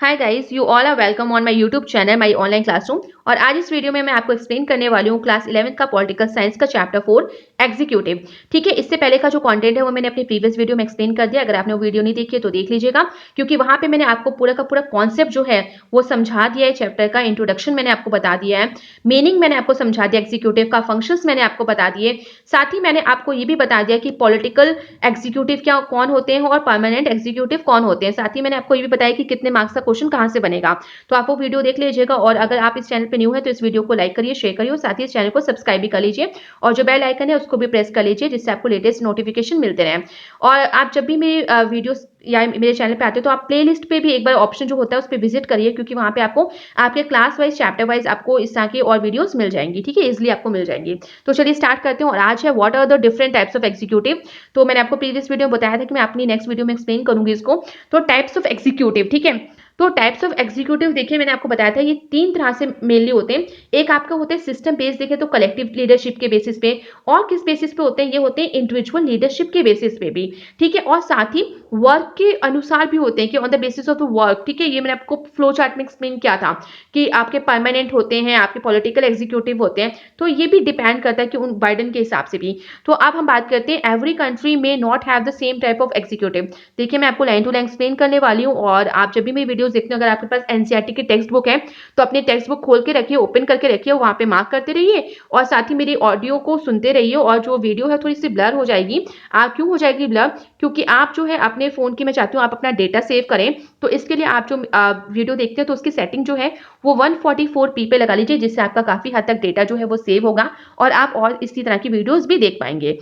Hi guys, you all are welcome on my YouTube channel my online classroom. और आज इस video में मैं आपको एक्सप्लेन करने वाली हूँ क्लास 11th का पॉलिटिकल साइंस का चैप्टर 4 एग्जीक्यूटिव। ठीक है, इससे पहले का जो कंटेंट है वो मैंने अपने प्रीवियस वीडियो में एक्सप्लेन कर दिया। अगर आपने वो वीडियो नहीं देखी है तो देख लीजिएगा, क्योंकि वहां पे मैंने आपको पूरा का पूरा कॉन्सेप्ट जो है वो समझा दिया है। चैप्टर का इंट्रोडक्शन मैंने आपको बता दिया है, मीनिंग मैंने आपको समझा दिया, एग्जीक्यूटिव का फंक्शंस मैंने आपको बता दिए। साथ ही मैंने आपको ये भी बता दिया कि पॉलिटिकल एग्जीक्यूटिव क्या कौन होते हैं और परमानेंट एग्जीक्यूटिव कौन होते हैं। साथ ही मैंने आपको ये भी बताया कि कितने मार्क्स का क्वेश्चन कहां से बनेगा। तो आप वो वीडियो देख लीजिएगा। और अगर आप इस चैनल पे न्यू है तो इस वीडियो को लाइक करिए, शेयर करिए और साथ ही इस चैनल को सब्सक्राइब भी कर लीजिए। और जो बेल आइकन है उसको भी प्रेस कर लीजिए, जिससे आपको लेटेस्ट नोटिफिकेशन मिलते रहे। और आप जब भी मेरी वीडियोस या मेरे चैनल पे आते हो तो आप प्लेलिस्ट पे भी एक बार ऑप्शन जो होता है उस पर विजिट करिए, क्योंकि वहां पे आपको आपके क्लास वाइज चैप्टर वाइज आपको इस तरह की और वीडियोस मिल जाएंगी। ठीक है, इजिली आपको मिल जाएंगी। तो चलिए स्टार्ट करते हैं। और आज है what are the different types of executive. तो मैंने आपको प्रीवियस वीडियो में बताया था कि मैं अपनी नेक्स्ट वीडियो में एक्सप्लेन करूंगी इसको। तो टाइप्स ऑफ एग्जीक्यूटिव, ठीक है। तो टाइप्स ऑफ एग्जीक्यूटिव देखिए, मैंने आपको बताया था ये तीन तरह से मेनली होते हैं। एक आपका होता है सिस्टम बेस्ड, देखे तो कलेक्टिव लीडरशिप के बेसिस पे। और किस बेसिस पे होते हैं, ये होते हैं इंडिविजुअल लीडरशिप के बेसिस पे भी। ठीक है, और साथ ही वर्क के अनुसार भी होते हैं कि on the basis of the work. ठीक है, ये मैंने आपको फ्लो चार्ट में एक्सप्लेन किया था कि आपके परमानेंट होते हैं, आपके पॉलिटिकल एग्जीक्यूटिव होते हैं। तो ये भी डिपेंड करता है कि उन बाइडन के हिसाब से भी। तो अब हम बात करते हैं एवरी कंट्री में not have the same type of executive. देखिए, मैं आपको लाइन टू लाइन एक्सप्लेन करने वाली हूँ। और आप जब भी मेरी वीडियोस देखते हो, अगर आपके पास एनसीईआरटी की टेक्स्ट बुक है तो अपनी टेक्स्ट बुक खोल के रखिए, ओपन करके रखिए, वहां पे मार्क करते रहिए। और साथ ही मेरी ऑडियो को सुनते रहिए। और जो वीडियो है थोड़ी सी ब्लर हो जाएगी। क्यों हो जाएगी ब्लर? क्योंकि आप जो है अपने फोन की, मैं चाहती हूँ आप अपना डेटा सेव करें। तो इसके लिए आप जो वीडियो देखते हैं तो उसकी सेटिंग जो है वो 144p पे लगा लीजिए, जिससे आपका काफी हद तक डेटा जो है वो सेव होगा और आप और इसी तरह की वीडियोस भी देख पाएंगे।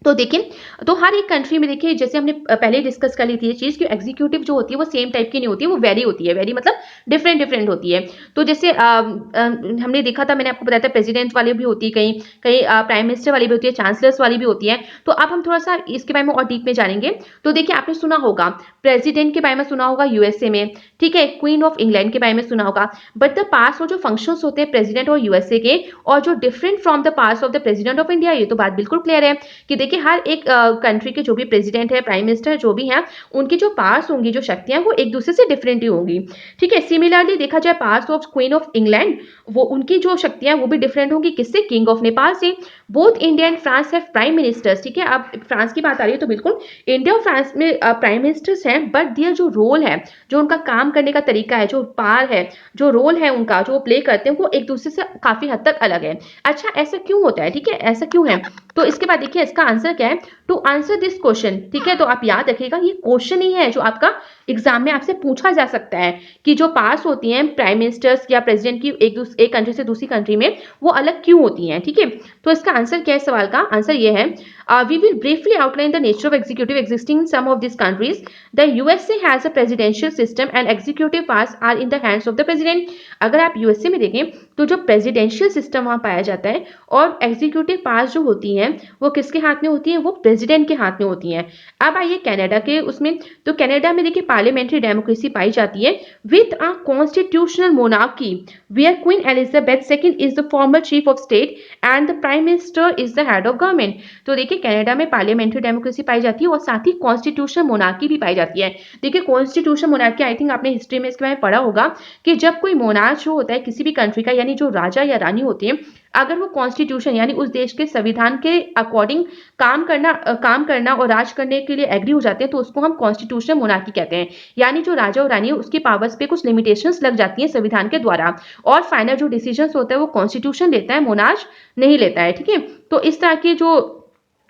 तो देखिए, तो हर एक कंट्री में देखिए, जैसे हमने पहले डिस्कस कर ली थी ये चीज कि एग्जीक्यूटिव जो होती है वो सेम टाइप की नहीं होती है, वो वेरी होती है। वेरी मतलब डिफरेंट डिफरेंट होती है। तो जैसे हमने देखा था, मैंने आपको बताया था प्रेसिडेंट वाली भी होती है, कहीं कहीं प्राइम मिनिस्टर वाली भी होती है, चांसलर्स वाली भी होती है। तो अब हम थोड़ा सा इसके बारे में और डीप में जानेंगे। तो देखिए, आपने सुना होगा प्रेसिडेंट के बारे में, सुना होगा यूएसए में। ठीक है, क्वीन ऑफ इंग्लैंड के बारे में सुना होगा। बट द पास जो फंक्शन होते हैं प्रेसिडेंट और यूएसए के, और जो different from the pass of the president of India, ये तो बात बिल्कुल क्लियर है कि देखिए हर एक कंट्री के जो भी प्रेसिडेंट है, प्राइम मिनिस्टर जो भी हैं, उनकी जो पावर्स होंगी, जो शक्तियां, वो एक दूसरे से डिफरेंट ही होंगी। ठीक है, सिमिलरली देखा जाए powers of queen of England, वो उनकी जो शक्तियां वो भी डिफरेंट होंगी। किससे? किंग ऑफ नेपाल से। Both India and France have prime ministers. ठीक है, अब फ्रांस की बात आ रही है तो बिल्कुल इंडिया और फ्रांस में प्राइम मिनिस्टर्स हैं, बट दियर जो रोल है, जो उनका काम करने का तरीका है, जो पावर है, जो रोल है उनका, जो प्ले करते हैं, वो एक दूसरे से काफी हद तक अलग है। अच्छा, ऐसा क्यों होता है? ठीक है, ऐसा क्यों है? तो इसके बाद देखिए इसका आंसर क्या है। टू आंसर दिस क्वेश्चन, ठीक है, तो आप याद रखिएगा ये क्वेश्चन ही है जो आपका एग्जाम में आपसे पूछा जा सकता है कि जो पास होती हैं प्राइम मिनिस्टर्स या प्रेसिडेंट की एक कंट्री से दूसरी कंट्री में, वो अलग क्यों होती हैं। ठीक है, तो इसका आंसर क्या है? सवाल का आंसर ये है, we will briefly outline the nature of executive existing in some of this countries. The USA has a presidential system and executive powers are in the hands of the president. अगर आप USA में देखें तो जो presidential system वहां पाया जाता है और एग्जीक्यूटिव पावर्स जो होती हैं वो किसके हाथ में होती हैं? वो प्रेसिडेंट के हाथ में होती हैं। अब आइए कनाडा के उसमें। तो कनाडा में देखिए पार्लियामेंट्री डेमोक्रेसी पाई जाती है with a constitutional monarchy where Queen Elizabeth second is the former chief of state and the prime minister is the head of government. तो देखिए कनाडा में पार्लियामेंट्री डेमोक्रेसी पाई जाती है और साथ ही कॉन्स्टिट्यूशनल मोनार्की भी पाई जाती है। देखिए कॉन्स्टिट्यूशनल मोनार्की, आई थिंक आपने हिस्ट्री में इसके बारे में पढ़ा होगा कि जब कोई मोनार्क जो होता है किसी भी कंट्री का, यानी जो राजा या रानी होती है, अगर वो कॉन्स्टिट्यूशन यानी उस देश के संविधान के अकॉर्डिंग काम करना और राज करने के लिए एग्री हो जाते हैं, तो उसको हम कॉन्स्टिट्यूशनल मोनार्की कहते हैं। यानी जो राजा और रानी है उसकी पावर्स पे कुछ लिमिटेशंस लग जाती हैं संविधान के द्वारा, और फाइनल जो डिसीजंस होता है वो कॉन्स्टिट्यूशन लेता है, मोनार्क नहीं लेता है। ठीक है, तो इस तरह की जो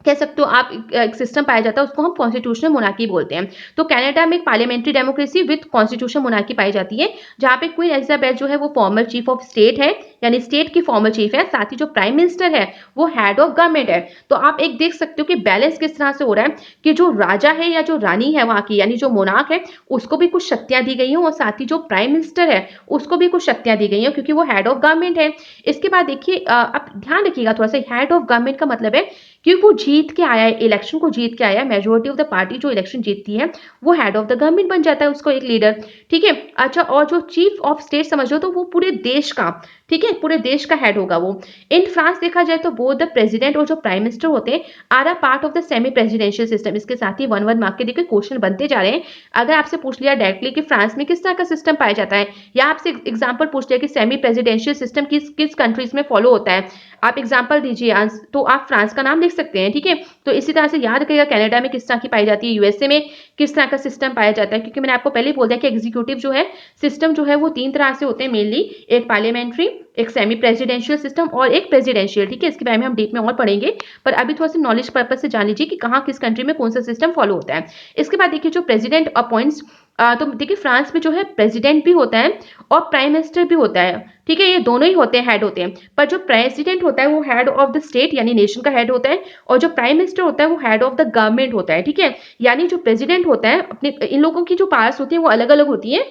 कह सकते हो आप एक सिस्टम पाया जाता है उसको हम कॉन्स्टिट्यूशनल मोनार्की बोलते हैं। तो कनाडा में parliamentary democracy with constitutional monarchy पाई जाती है, जहां पे क्वीन एलिजाबेथ जो है वो फॉर्मर चीफ ऑफ स्टेट है, यानी स्टेट की फॉर्मर चीफ है। साथ ही जो प्राइम मिनिस्टर है वो हेड ऑफ गवर्नमेंट है। तो आप एक देख सकते हो कि बैलेंस किस तरह से हो रहा है कि जो राजा है या जो रानी है वहां की, यानी जो मोनार्क है, उसको भी कुछ शक्तियां दी गई हैं और साथ ही जो प्राइम मिनिस्टर है उसको भी कुछ शक्तियां दी गई हैं, क्योंकि वो हेड ऑफ गवर्नमेंट है। इसके बाद देखिए आप ध्यान रखिएगा थोड़ा सा, हेड ऑफ गवर्नमेंट का मतलब है कि वो जीत के आया है, इलेक्शन को जीत के आया है, मेजोरिटी ऑफ द पार्टी जो इलेक्शन जीतती है वो हेड ऑफ द गवर्नमेंट बन जाता है, उसको एक लीडर। ठीक है, अच्छा, और जो चीफ ऑफ स्टेट समझ लो तो वो पूरे देश का, ठीक है, पूरे देश का हेड होगा वो। इन फ्रांस देखा जाए तो बोथ द प्रेसिडेंट और जो प्राइम मिनिस्टर होते हैं are a part of the semi presidential system. इसके साथ ही 1 मार्क के देखिए क्वेश्चन बनते जा रहे हैं। अगर आपसे पूछ लिया डायरेक्टली कि फ्रांस में किस तरह का सिस्टम पाया जाता है, या आपसे एग्जाम्पल पूछ लिया कि सेमी प्रेसिडेंशियल सिस्टम किस किस कंट्रीज में फॉलो होता है, आप एग्जाम्पल दीजिए तो आप फ्रांस का नाम लिख सकते हैं। ठीक है, तो इसी तरह से याद रखिएगा कनाडा में किस तरह की पाई जाती है, यूएसए में किस तरह का सिस्टम पाया जाता है, क्योंकि मैंने आपको पहले ही बोल दिया कि एग्जीक्यूटिव जो है सिस्टम जो है वो 3 तरह से होते हैं मेनली, एक पार्लियामेंट्री, एक सेमी प्रेसिडेंशियल सिस्टम और एक प्रेसिडेंशियल। ठीक है, इसके बारे में हम डीप में और पढ़ेंगे, पर अभी थोड़ा सा नॉलेज पर्पज से जान लीजिए कि कहाँ किस कंट्री में कौन सा सिस्टम फॉलो होता है। इसके बाद देखिए जो प्रेसिडेंट अपॉइंट्स, तो देखिए फ्रांस में जो है प्रेसिडेंट भी होता है और प्राइम मिनिस्टर भी होता है। ठीक है, ये दोनों ही होते हैं, हेड होते हैं, पर जो प्रेसिडेंट होता है वो हेड ऑफ द स्टेट यानी नेशन का हेड होता है, और जो प्राइम मिनिस्टर होता है वो हेड ऑफ द गवर्नमेंट होता है। ठीक है, यानी जो प्रेसिडेंट होता है अपने, इन लोगों की जो पावर्स होती है वो अलग अलग होती है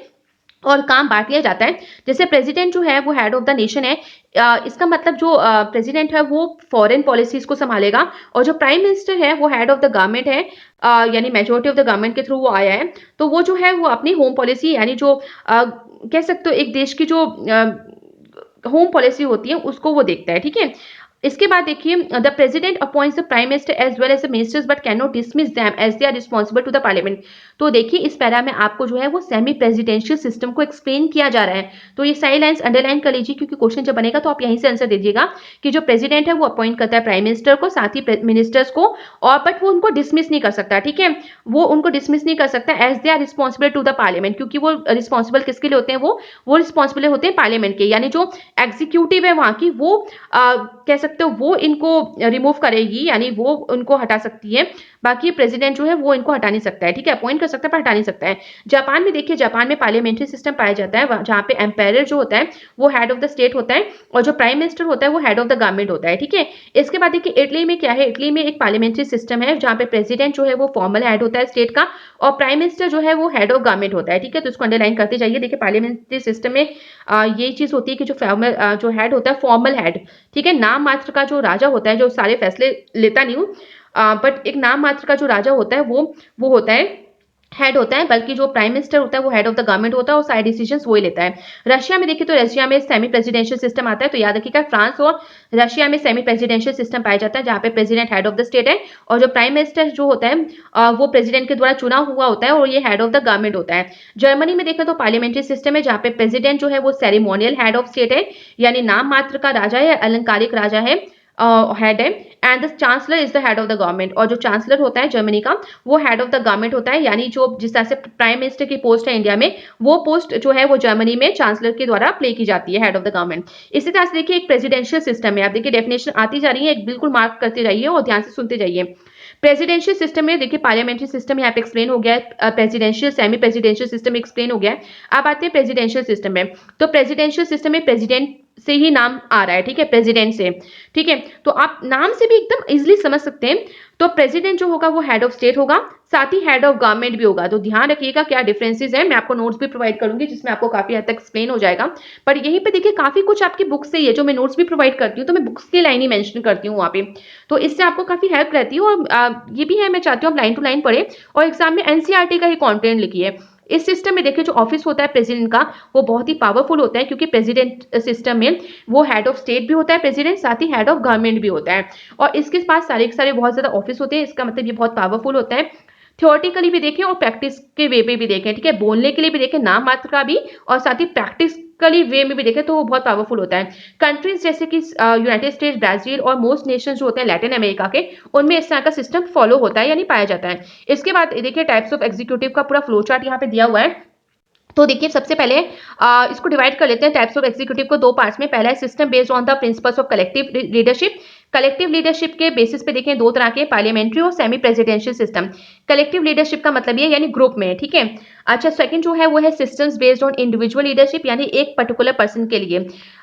और काम बांट लिया जाता है। जैसे प्रेसिडेंट जो है वो हेड ऑफ द नेशन है, इसका मतलब जो प्रेसिडेंट है वो फॉरेन पॉलिसीज को संभालेगा, और जो प्राइम मिनिस्टर है वो हेड ऑफ द गवर्नमेंट है, यानी मेजोरिटी ऑफ द गवर्नमेंट के थ्रू वो आया है, तो वो जो है वो अपनी होम पॉलिसी यानी जो कह सकते हो एक देश की जो होम पॉलिसी होती है उसको वो देखता है। ठीक है, इसके बाद देखिए the president appoints the prime minister as well as the ministers but can not dismiss them as they are responsible to the parliament. तो देखिए इस पैरा में आपको जो है वो सेमी प्रेसिडेंशियल सिस्टम को एक्सप्लेन किया जा रहा है, तो ये सारी लाइंस अंडरलाइन कर लीजिए, क्योंकि क्वेश्चन जब बनेगा तो आप यहीं से आंसर दीजिएगा कि जो प्रेसिडेंट है वो अपॉइंट करता है प्राइम मिनिस्टर को, साथ ही मिनिस्टर्स को, और बट वो उनको डिसमिस नहीं कर सकता। ठीक है, वो उनको डिसमिस नहीं कर सकता as they are responsible to the parliament, क्योंकि वो रिस्पॉन्सिबल किसके लिए होते हैं, वो रिस्पॉन्सिबल होते हैं पार्लियामेंट के, यानी जो एग्जीक्यूटिव है वहां की वो कह सकते हो वो इनको रिमूव करेगी, यानी वो उनको हटा सकती है, बाकी प्रेसिडेंट जो है वो इनको हटा नहीं सकता है। ठीक है, अपॉइंट कर सकता है पर हटा नहीं सकता है। जापान में देखिए, जापान में पार्लियामेंट्री सिस्टम पाया जाता है, जहाँ पे एम्पायर जो होता है वो हेड ऑफ द स्टेट होता है, और जो प्राइम मिनिस्टर होता है वो हेड ऑफ द गवर्नमेंट होता है। ठीक है, इसके बाद देखिए इटली में क्या है, इटली में एक पार्लियामेंट्री सिस्टम है जहाँ पे प्रेसिडेंट जो है वो फॉर्मल हेड होता है स्टेट का, और प्राइम मिनिस्टर जो है वो हेड ऑफ गवर्नमेंट होता है। ठीक है, तो इसको अंडरलाइन करते जाइए। देखिए पार्लियामेंट्री सिस्टम में ये चीज होती है कि जो फॉर्मल जो हेड होता है फॉर्मल हेड, ठीक है, नाम मात्र का जो राजा होता है, जो सारे फैसले लेता नहीं हूँ, बट एक नाम मात्र का जो राजा होता है वो होता है हेड होता है, बल्कि जो प्राइम मिनिस्टर होता है वो हेड ऑफ द गवर्नमेंट होता है और सारे डिसीजंस वही लेता है। रशिया में देखिए तो रशिया में सेमी प्रेसिडेंशियल सिस्टम आता है, तो याद रखिएगा फ्रांस और रशिया में सेमी प्रेसिडेंशियल सिस्टम पाया जाता है, जहाँ पे president head of the state है, और जो प्राइम मिनिस्टर जो होता है वो प्रेसिडेंट के द्वारा चुना हुआ होता है, और ये हेड ऑफ द गवर्नमेंट होता है। जर्मनी में देखें तो पार्लियामेंट्री सिस्टम है, जहाँ पे प्रेसिडेंट जो है वो सेरेमोनियल हेड ऑफ स्टेट है, यानी नाम मात्र का राजा है, अलंकारिक राजा है, हेड है, and the chancellor is the head of the government, और जो चांसलर होता है जर्मनी का वो हेड ऑफ द गवर्नमेंट होता है, यानी जो जिस तरह से प्राइम मिनिस्टर की पोस्ट है इंडिया में, वो पोस्ट जो है वो जर्मनी में चांसलर के द्वारा प्ले की जाती है, हेड ऑफ द गवर्नमेंट। इसी तरह से देखिए एक प्रेसिडेंशियल सिस्टम है, आप देखिए डेफिनेशन आती जा रही है, एक बिल्कुल मार्क करते जाइए और ध्यान से सुनते जाइए। प्रेसिडेंशियल सिस्टम में देखिए पार्लियामेंट्री सिस्टम यहाँ पे एक्सप्लेन हो गया है, presidential semi presidential system explain हो गया है। अब आते हैं प्रेसिडेंशियल सिस्टम में, तो प्रेसिडेंशियल सिस्टम में प्रेसिडेंट से ही नाम आ रहा है, ठीक है, प्रेसिडेंट से। ठीक है, तो आप नाम से भी एकदम इजीली समझ सकते हैं। तो प्रेसिडेंट जो होगा वो हेड ऑफ स्टेट होगा, साथ ही हेड ऑफ गवर्नमेंट भी होगा। तो ध्यान रखिएगा क्या डिफरेंसेस है, मैं आपको नोट्स भी प्रोवाइड करूंगी जिसमें आपको काफी हद तक एक्सप्लेन हो जाएगा। पर यहीं पे देखिए काफी कुछ आपकी बुक से ही है, जो मैं नोट्स भी प्रोवाइड करती हूँ तो मैं बुक्स की लाइन ही मेंशन करती हूँ वहाँ पे, तो इससे आपको काफी हेल्प रहती है। और ये भी है, मैं चाहती हूँ आप लाइन टू लाइन पढ़े और एग्जाम में एनसीईआरटी का ही कंटेंट लिखिए। इस सिस्टम में देखिए जो ऑफिस होता है प्रेसिडेंट का, वो बहुत ही पावरफुल होता है, क्योंकि प्रेसिडेंट सिस्टम में वो हेड ऑफ स्टेट भी होता है प्रेसिडेंट, साथ ही हेड ऑफ गवर्नमेंट भी होता है, और इसके पास सारे के सारे बहुत ज्यादा ऑफिस होते हैं। इसका मतलब ये बहुत पावरफुल होता है। थ्योरेटिकली भी देखें और प्रैक्टिस के वे पे भी देखें, ठीक है, बोलने के लिए भी देखें नाम मात्र का भी, और साथ ही प्रैक्टिकली वे में भी देखें तो वो बहुत पावरफुल होता है। कंट्रीज जैसे कि यूनाइटेड स्टेट्स, ब्राजील और मोस्ट नेशन जो होते हैं लैटिन अमेरिका के, उनमें इस तरह का सिस्टम फॉलो होता है यानी पाया जाता है। इसके बाद देखिए टाइप्स ऑफ एग्जीक्यूटिव का पूरा फ्लो चार्ट यहाँ पे दिया हुआ है। तो देखिए सबसे पहले इसको डिवाइड कर लेते हैं टाइप्स ऑफ एग्जीक्यूटिव को दो पार्ट्स में। पहला है system based on the principles of collective leadership. Collective leadership के बेसिस पे देखें दो तरह के, पार्लियामेंट्री और semi presidential system. Collective leadership का मतलब ये यानी ग्रुप में, ठीक है। अच्छा, सेकंड जो है वो है systems based on individual leadership, यानी एक पर्टिकुलर पर्सन के लिए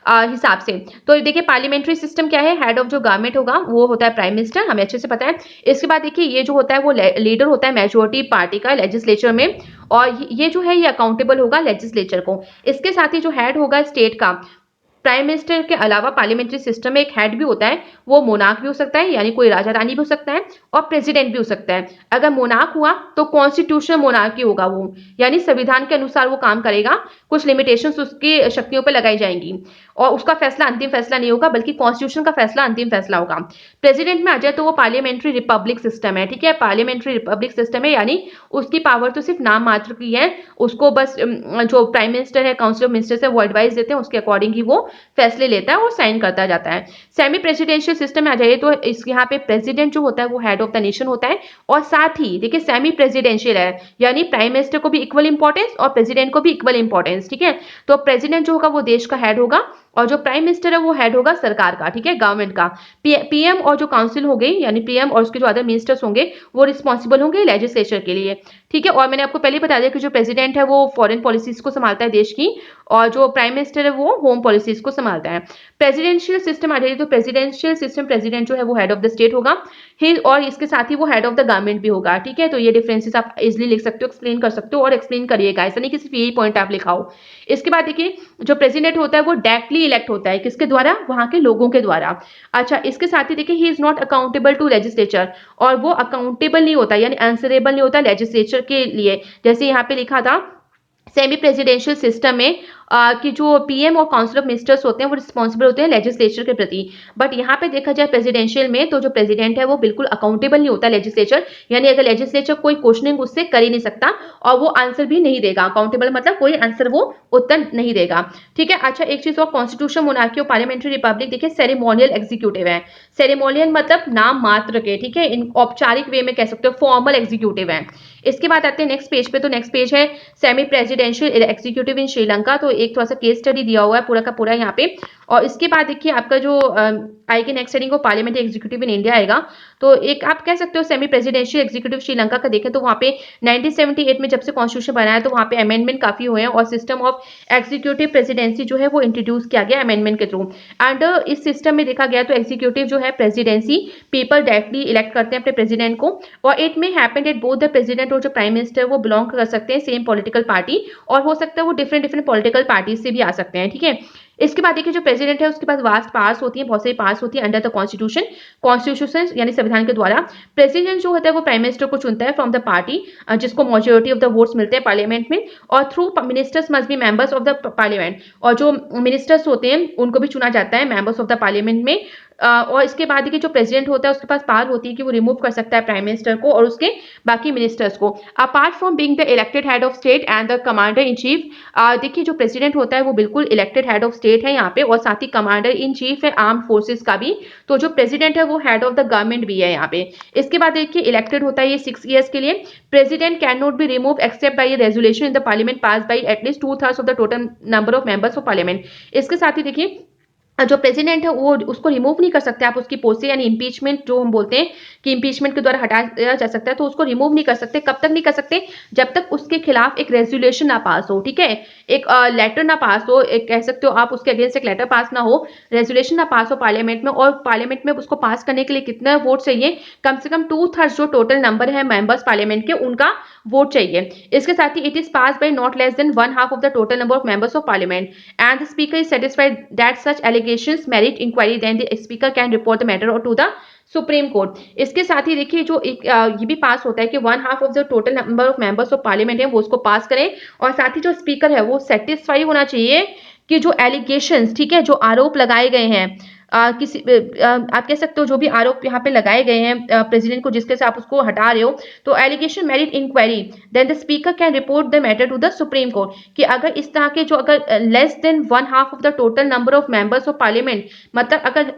हिसाब से। तो देखिए पार्लियामेंट्री सिस्टम क्या है, हेड ऑफ जो गवर्नमेंट होगा वो होता है प्राइम मिनिस्टर, हमें अच्छे से पता है। इसके बाद देखिए ये जो होता है वो लीडर होता है मेजोरिटी पार्टी का लेजिस्लेचर में, और ये जो है ये अकाउंटेबल होगा लेजिस्लेचर को। इसके साथ ही जो हेड होगा स्टेट का, प्राइम मिनिस्टर के अलावा पार्लियामेंट्री सिस्टम में एक हेड भी होता है, वो मोनार्क भी हो सकता है यानी कोई राजा रानी भी हो सकता है और प्रेसिडेंट भी हो सकता है। अगर मोनार्क हुआ तो कॉन्स्टिट्यूशनल मोनार्की होगा वो, यानी संविधान के अनुसार वो काम करेगा, कुछ लिमिटेशंस उसकी शक्तियों पर लगाई जाएंगी और उसका फैसला अंतिम फैसला नहीं होगा बल्कि कॉन्स्टिट्यूशन का फैसला अंतिम फैसला होगा। प्रेसिडेंट में आ जाए तो वो पार्लियामेंट्री रिपब्लिक सिस्टम है, ठीक है, पार्लियामेंट्री रिपब्लिक सिस्टम है यानी उसकी पावर तो सिर्फ नाम मात्र की है, उसको बस जो प्राइम मिनिस्टर है, काउंसिल ऑफ मिनिस्टर्स है, वो एडवाइस देते हैं, उसके अकॉर्डिंग ही वो फैसले लेता है और साइन करता जाता है। सेमी प्रेसिडेंशियल सिस्टम में आ जाइए तो इस यहाँ पे प्रेसिडेंट जो होता है वो हेड ऑफ द नेशन होता है और साथ ही देखिए सेमी प्रेसिडेंशियल है यानी प्राइम मिनिस्टर को भी इक्वल इंपॉर्टेंस और प्रेसिडेंट को भी इक्वल इंपॉर्टेंस, ठीक है। तो प्रेसिडेंट जो होगा वो देश का हेड होगा और जो प्राइम मिनिस्टर है वो हेड होगा सरकार का, ठीक है, गवर्नमेंट का। पीएम और जो काउंसिल हो गई यानी पीएम और उसके जो अदर मिनिस्टर्स होंगे वो रिस्पॉन्सिबल होंगे लेजिस्लेचर के लिए, ठीक है। और मैंने आपको पहले बता दिया कि जो प्रेसिडेंट है वो फॉरेन पॉलिसीज को संभालता है देश की और जो प्राइम मिनिस्टर है वो होम पॉलिसीज को संभालता है। प्रेसिडेंशियल सिस्टम आ जाइए तो प्रेसिडेंशियल सिस्टम प्रेसिडेंट जो है वो हेड ऑफ द स्टेट होगा ही और इसके साथ ही वो हेड ऑफ द गवर्नमेंट भी होगा, ठीक है। तो ये डिफरेंसेस आप इजिली लिख सकते हो, एक्सप्लेन कर सकते हो और एक्सप्लेन करिएगा, ऐसा नहीं कि सिर्फ यही पॉइंट आप लिखाओ। इसके बाद देखिए जो प्रेसिडेंट होता है वो डायरेक्टली इलेक्ट होता है, किसके द्वारा, वहां के लोगों के द्वारा। अच्छा, इसके साथ ही देखिए he is not accountable to legislature और वो अकाउंटेबल नहीं होता यानी आंसरेबल नहीं होता लेजिस्लेचर के लिए, जैसे यहाँ पे लिखा था सेमी प्रेसिडेंशियल सिस्टम में कि जो पीएम और काउंसिल ऑफ मिनिस्टर्स होते हैं वो रिस्पॉन्सिबल होते हैं लेजिस्लेचर के प्रति, बट यहाँ पे देखा जाए प्रेसिडेंशियल में तो जो प्रेसिडेंट है वो बिल्कुल अकाउंटेबल नहीं होता लेजिस्लेचर, यानी अगर लेजिस्लेचर कोई क्वेश्चनिंग उससे कर ही नहीं सकता और वो आंसर भी नहीं देगा। अकाउंटेबल मतलब कोई आंसर वो उत्तर नहीं देगा, ठीक है। अच्छा, एक चीज और, कॉन्स्टिट्यूशन मोनार्की और पार्लियामेंट्री रिपब्लिक देखिए सेरेमोनियल एग्जीक्यूटिव है, सेरेमोनियल मतलब नाम मात्र के, ठीक है, इन औपचारिक वे में कह सकते हो फॉर्मल एग्जीक्यूटिव है। इसके बाद आते हैं नेक्स्ट पेज पे, तो नेक्स्ट पेज है सेमी प्रेसिडेंशियल एग्जीक्यूटिव इन श्रीलंका, तो एक थोड़ा सा केस स्टडी दिया हुआ है पूरा का पूरा यहाँ पे। और इसके बाद देखिए आपका जो आएगी नेक्स्ट हेडिंग को पार्लियामेंट्री एग्जीक्यूटिव इन इंडिया आएगा, तो एक आप कह सकते हो सेमी प्रेसिडेंशियल एग्जीक्यूटिव श्रीलंका का देखें तो वहाँ पे 1978 में जब से कॉन्स्टिट्यूशन बनाया तो वहाँ पे अमेंडमेंट काफी हुए हैं और सिस्टम ऑफ एग्जीक्यूटिव प्रेसिडेंसी जो है वो इंट्रोड्यूस किया गया अमेंडमेंट के थ्रू। एंड इस सिस्टम में देखा गया तो एग्जीक्यूटिव जो है प्रेसिडेंसी पीपल डायरेक्टली इलेक्ट करते हैं अपने प्रेसिडेंट को और इट में happen at both the president और जो प्राइम मिनिस्टर वो बिलोंग कर सकते हैं सेम पॉलिटिकल पार्टी और हो सकता है वो डिफरेंट डिफरेंट पॉलिटिकल पार्टी से भी आ सकते हैं, ठीक है। इसके बाद देखिए जो प्रेसिडेंट है उसके पास वास्ट पावर्स होती हैं, बहुत सारी पावर्स होती है अंडर द कॉन्स्टिट्यूशन, कॉन्स्टिट्यूशन यानी संविधान के द्वारा। प्रेसिडेंट जो होता है वो प्राइम मिनिस्टर को चुनता है फ्रॉम द पार्टी जिसको मेजॉरिटी ऑफ द वोट्स मिलते हैं पार्लियामेंट में और through ministers must be members of the parliament और जो मिनिस्टर्स होते हैं उनको भी चुना जाता है मेंबर्स ऑफ द पार्लियामेंट में। और इसके बाद देखिए जो प्रेसिडेंट होता है उसके पास पावर होती है कि वो रिमूव कर सकता है प्राइम मिनिस्टर को और उसके बाकी मिनिस्टर्स को। Apart from being the elected head of state and the commander in chief, देखिए जो प्रेसिडेंट होता है वो बिल्कुल इलेक्टेड हेड ऑफ स्टेट है यहाँ पे और साथ ही कमांडर इन चीफ है आर्म फोर्सेस का भी, तो जो प्रेसिडेंट है वो हेड ऑफ द गवर्नमेंट भी है यहाँ पे। इसके बाद देखिए इलेक्टेड होता है ये 6 ईयर्स के लिए। President can not be remove except by resolution in the parliament pass by at least 2/3 of the total number of members of parliament. इसके साथ ही देखिए जो प्रेसिडेंट है वो उसको रिमूव नहीं कर सकते आप उसकी पोस्ट से, यानी इम्पीचमेंट जो हम बोलते हैं कि इम्पीचमेंट के द्वारा हटाया जा सकता है, तो उसको रिमूव नहीं कर सकते। कब तक नहीं कर सकते? जब तक उसके खिलाफ एक रेजोल्यूशन ना पास हो, ठीक है, एक लेटर ना पास हो, एक कह सकते हो आप उसके अगेंस्ट एक लेटर पास ना हो, रेजोल्यूशन ना पास हो पार्लियामेंट में। और पार्लियामेंट में उसको पास करने के लिए कितना वोट चाहिए? कम से कम 2/3 जो टोटल नंबर है मेंबर्स पार्लियामेंट के उनका वोट चाहिए। इसके साथ ही it is pass by not less than 1/2 of the total number of members of parliament and the speaker is satisfied that such allegations merit inquiry then the speaker can report the matter to the supreme court. इसके साथ ही देखिए जो एक ये भी पास होता है कि 1/2 of the total number of members of parliament है वो उसको पास करें और साथ ही जो स्पीकर है वो सेटिस्फाई होना चाहिए कि जो एलिगेशंस, ठीक है, जो आरोप लगाए गए हैं किसी आप कह सकते हो जो भी आरोप यहाँ पे लगाए गए हैं प्रेसिडेंट को जिसके से आप उसको हटा रहे हो, तो allegation merit inquiry then the speaker can report the matter to the Supreme Court, कि अगर इस तरह के जो अगर less than 1/2 of the total number of members of parliament, मतलब अगर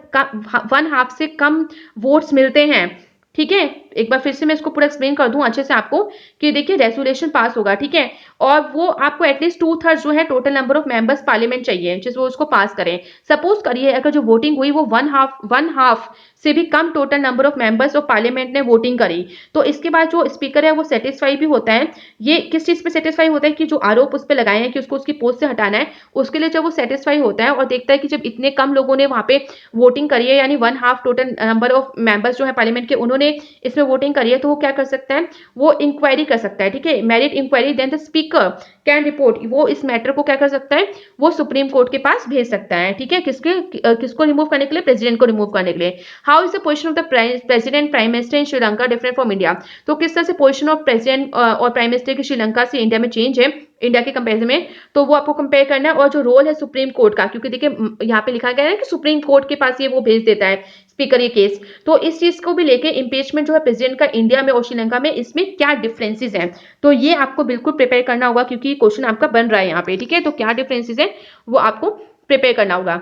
1/2 से कम वोट्स मिलते हैं, ठीक है, एक बार फिर से मैं इसको पूरा एक्सप्लेन कर दूं अच्छे से आपको कि देखिए रेजोल्यूशन पास होगा, ठीक है, और वो आपको एटलीस्ट 2/3 जो है total number of members parliament चाहिए जिस वो उसको पास करें। सपोज करिए अगर जो वोटिंग हुई वो 1/2 से भी कम total number of members of parliament ने वोटिंग करी, तो इसके बाद जो स्पीकर है वो सेटिस्फाई भी होता है। ये किस चीज पे सेटिस्फाई होता है? कि जो आरोप उस पर लगाए हैं कि उसको उसकी पोस्ट से हटाना है, उसके लिए जब वो सेटिस्फाई होता है और देखता है कि जब इतने कम लोगों ने वहां पे वोटिंग करी है, यानी 1/2 टोटल नंबर ऑफ मेंबर्स जो है पार्लियामेंट के उन्होंने ने इसमें वोटिंग करी है तो वो क्या कर सकता है, वो इंक्वायरी कर सकता है, ठीक है, merit inquiry, then the speaker can report, वो इस मैटर को क्या कर सकता है, वो सुप्रीम कोर्ट के पास भेज सकता है, ठीक है, किसको रिमूव करने के लिए, प्रेसिडेंट को रिमूव करने के लिए। How is the position of the president prime minister in Sri Lanka different from India, तो किस तरह से पोजीशन ऑफ प्रेसिडेंट और प्राइम मिनिस्टर की श्रीलंका से इंडिया में चेंज है, इंडिया के कंपेरिजन में, तो वो आपको कंपेयर करना है। और जो रोल है सुप्रीम कोर्ट का, क्योंकि देखिए यहाँ पे लिखा गया है कि सुप्रीम कोर्ट के पास ये वो भेज देता है स्पीकर ये केस, तो इस चीज को भी लेके इम्पीचमेंट जो है प्रेसिडेंट का इंडिया में और श्रीलंका में, इसमें क्या डिफरेंसेस हैं, तो ये आपको बिल्कुल प्रिपेयर करना होगा क्योंकि क्वेश्चन आपका बन रहा है यहाँ पे, ठीक है, तो क्या डिफरेंसेस है वो आपको प्रिपेयर करना होगा।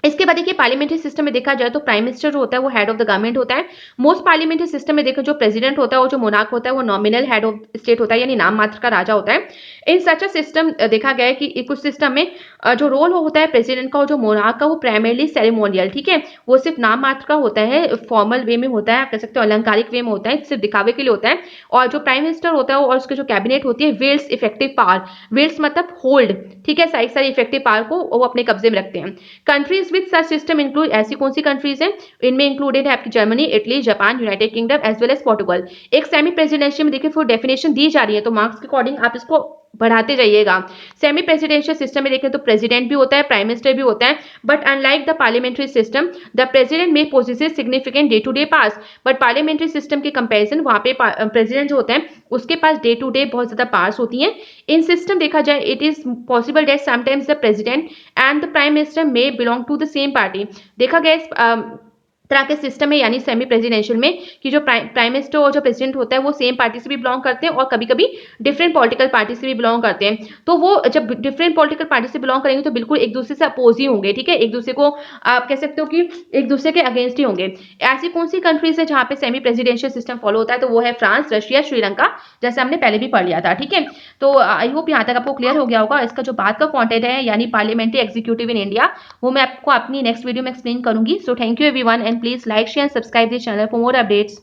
इसके बाद देखिए पार्लियामेंट्री सिस्टम में देखा जाए तो प्राइम मिनिस्टर जो होता है वो हेड ऑफ द गवर्नमेंट होता है। मोस्ट पार्लियामेंट्री सिस्टम में देखो जो प्रेसिडेंट होता है, वो जो मोनार्क होता है, वो नॉमिनल हेड ऑफ स्टेट होता है, यानी नाम मात्र का राजा होता है। इन सच अ सिस्टम देखा गया है कि कुछ सिस्टम में जो रोल होता है प्रेसिडेंट का और जो मोनार्क का, वो प्राइमरली सेरेमोनियल, ठीक है, वो सिर्फ नाम मात्र का होता है, फॉर्मल वे में होता है, आप कह सकते हो अलंकारिक वे में होता है, सिर्फ दिखावे के लिए होता है। और जो प्राइम मिनिस्टर होता है और उसके जो कैबिनेट होती है, विल्स इफेक्टिव पावर, विल्स मतलब होल्ड, ठीक है, सारी इफेक्टिव पावर को वो अपने कब्जे में रखते हैं। Countries with such system include, ऐसी कौन सी कंट्रीज हैं, इनमें इंक्लूडेड है आपकी Germany, Italy, Japan, United Kingdom as well as Portugal. एक सेमी प्रेसिडेंशियल में देखिए फुल डेफिनेशन दी जा रही है, तो मार्क्स के अकॉर्डिंग आप इसको बढ़ाते जाइएगा। सेमी प्रेसिडेंशियल सिस्टम में देखें तो प्रेसिडेंट भी होता है, प्राइम मिनिस्टर भी होता है, but unlike the parliamentary system the president में possesses significant day to day powers, but parliamentary system के कंपैरिजन वहां पे प्रेसिडेंट जो होता है उसके पास डे टू डे बहुत ज्यादा पावर्स होती हैं। इन सिस्टम देखा जाए it is possible that sometimes the president and the prime minister may belong to the same party. देखा गया इस तरह के सिस्टम में, यानी सेमी प्रेसिडेंशियल में, कि जो प्राइम मिनिस्टर और जो प्रेसिडेंट होता है वो सेम पार्टी से भी बिलोंग करते हैं और कभी कभी डिफरेंट पॉलिटिकल पार्टी से भी बिलोंग करते हैं। तो वो जब डिफरेंट पॉलिटिकल पार्टी से बिलोंग करेंगे तो बिल्कुल एक दूसरे से अपोज ही होंगे, ठीक है, एक दूसरे को आप कह सकते हो कि एक दूसरे के अगेंस्ट ही होंगे। ऐसी कौन सी कंट्रीज है जहां पे सेमी प्रेसिडेंशियल सिस्टम फॉलो होता है, तो वो है फ्रांस, रशिया, श्रीलंका, जैसे हमने पहले भी पढ़ लिया था, ठीक है। तो आई होप यहाँ तक आपको क्लियर हो गया होगा। इसका जो बात का कॉन्टेंट है यानी पार्लियामेंट्री एग्जीक्यूटिव इन इंडिया, वो मैं आपको अपनी नेक्स्ट वीडियो में एक्सप्लेन करूंगी। So thank you everyone and please like share subscribe this channel for more updates.